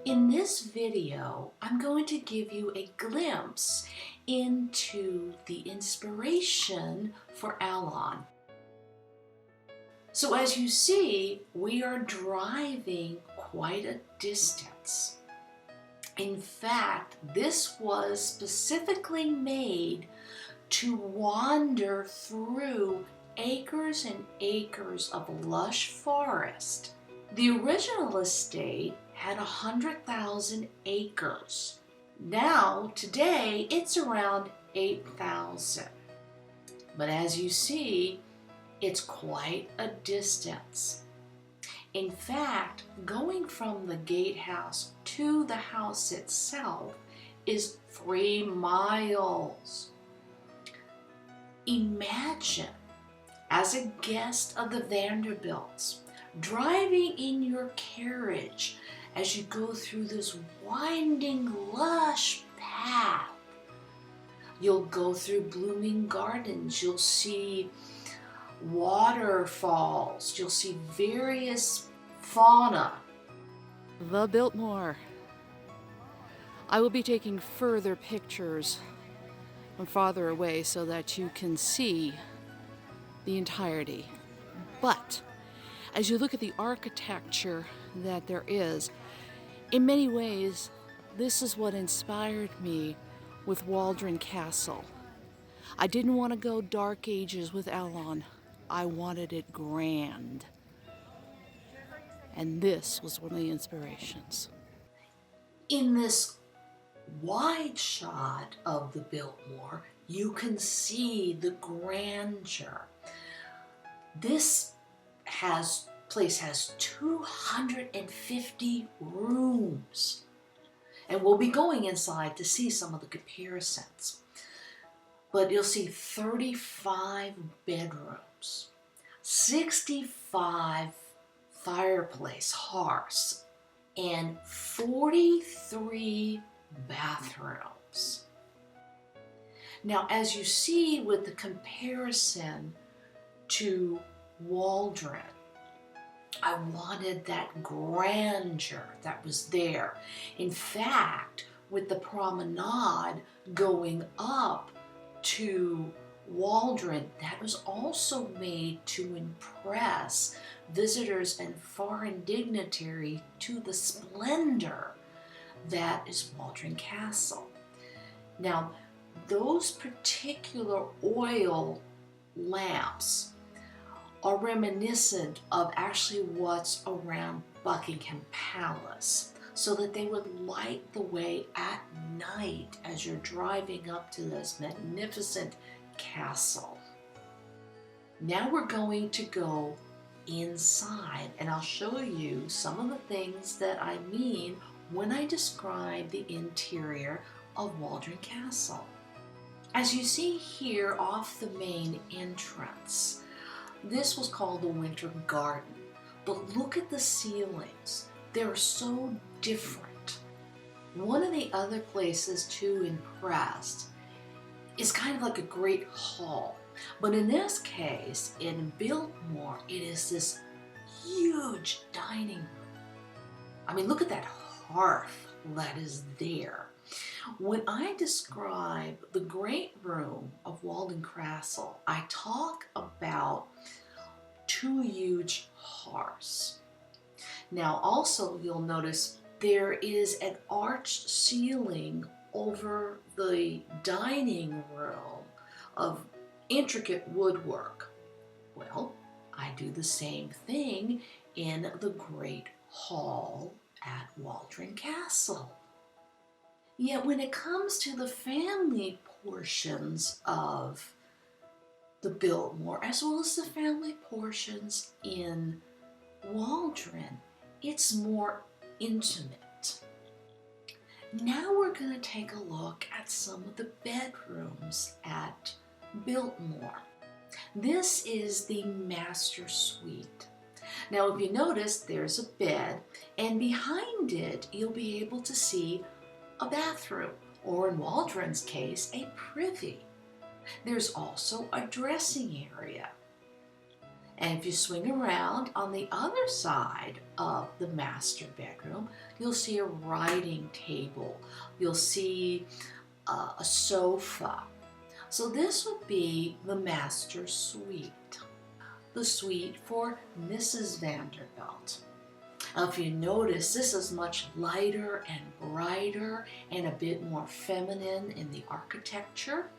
In this video, I'm going to give you a glimpse into the inspiration for Allon. So as you see, we are driving quite a distance. In fact, this was specifically made to wander through acres and acres of lush forest. The original estate had 100,000 acres. Now, today, it's around 8,000. But as you see, it's quite a distance. In fact, going from the gatehouse to the house itself is 3 miles. Imagine, as a guest of the Vanderbilts, driving in your carriage as you go through this winding, lush path. You'll go through blooming gardens, you'll see waterfalls, you'll see various fauna. The Biltmore. I will be taking further pictures from farther away so that you can see the entirety. But as you look at the architecture that there is, in many ways, this is what inspired me with Waldron Castle. I didn't want to go Dark Ages with Allon. I wanted it grand. And this was one of the inspirations. In this wide shot of the Biltmore, you can see the grandeur. This place has 250 rooms. And we'll be going inside to see some of the comparisons. But you'll see 35 bedrooms, 65 fireplace hearths, and 43 bathrooms. Now, as you see with the comparison to Waldron, I wanted that grandeur that was there. In fact, with the promenade going up to Waldron, that was also made to impress visitors and foreign dignitaries to the splendor that is Waldron Castle. Now, those particular oil lamps are reminiscent of actually what's around Buckingham Palace, so that they would light the way at night as you're driving up to this magnificent castle. Now we're going to go inside, and I'll show you some of the things that I mean when I describe the interior of Waldron Castle. As you see here off the main entrance, this was called the Winter Garden, but look at the ceilings. They're so different. One of the other places to impress is kind of like a great hall, but in this case, in Biltmore, it is this huge dining room. I mean, look at that hearth that is there. When I describe the great room of Waldron Castle, I talk about 2 huge hearths. Now also you'll notice there is an arched ceiling over the dining room of intricate woodwork. Well, I do the same thing in the Great Hall at Waldron Castle. Yet when it comes to the family portions of the Biltmore, as well as the family portions in Waldron, it's more intimate. Now we're going to take a look at some of the bedrooms at Biltmore. This is the master suite. Now if you notice, there's a bed, and behind it you'll be able to see a bathroom, or in Waldron's case, a privy. There's also a dressing area. And if you swing around on the other side of the master bedroom, you'll see a writing table, you'll see a sofa. So this would be the master suite, the suite for Mrs. Vanderbilt. Now, if you notice, this is much lighter and brighter and a bit more feminine in the architecture,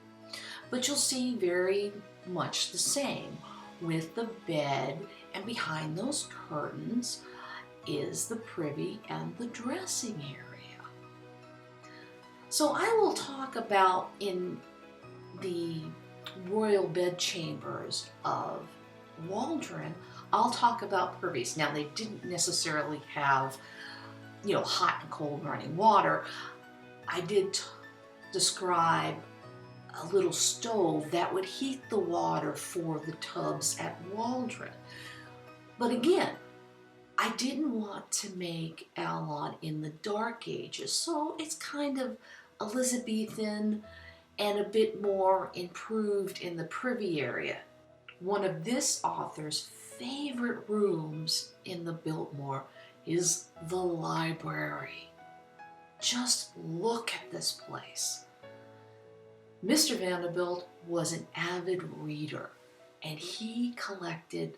but you'll see very much the same with the bed, and behind those curtains is the privy and the dressing area. So I will talk about in the royal bedchambers of Waldron, I'll talk about privies. Now, they didn't necessarily have, hot and cold running water. I did describe a little stove that would heat the water for the tubs at Waldron. But again, I didn't want to make Allon in the Dark Ages, so it's kind of Elizabethan and a bit more improved in the privy area. One of this author's favorite rooms in the Biltmore is the library. Just look at this place. Mr. Vanderbilt was an avid reader, and he collected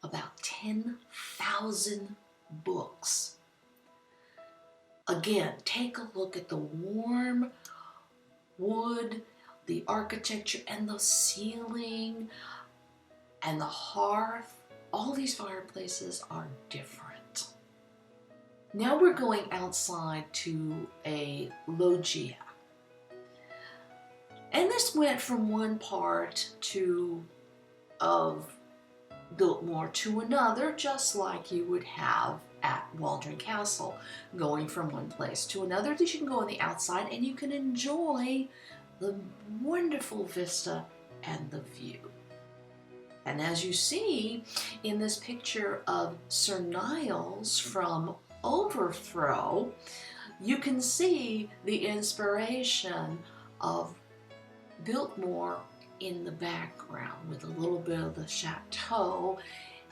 about 10,000 books. Again, take a look at the warm wood, the architecture, and the ceiling, and the hearth. All these fireplaces are different. Now we're going outside to a loggia. And this went from one part of Biltmore to another, just like you would have at Waldron Castle, going from one place to another. That you can go on the outside and you can enjoy the wonderful vista and the view. And as you see in this picture of Sir Niles from Overthrow, you can see the inspiration of Biltmore in the background with a little bit of the chateau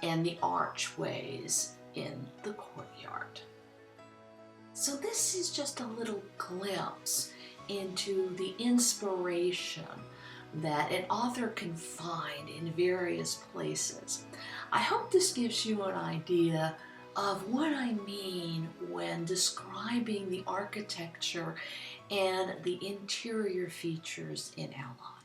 and the archways in the courtyard. So this is just a little glimpse into the inspiration that an author can find in various places. I hope this gives you an idea of what I mean when describing the architecture and the interior features in Allon.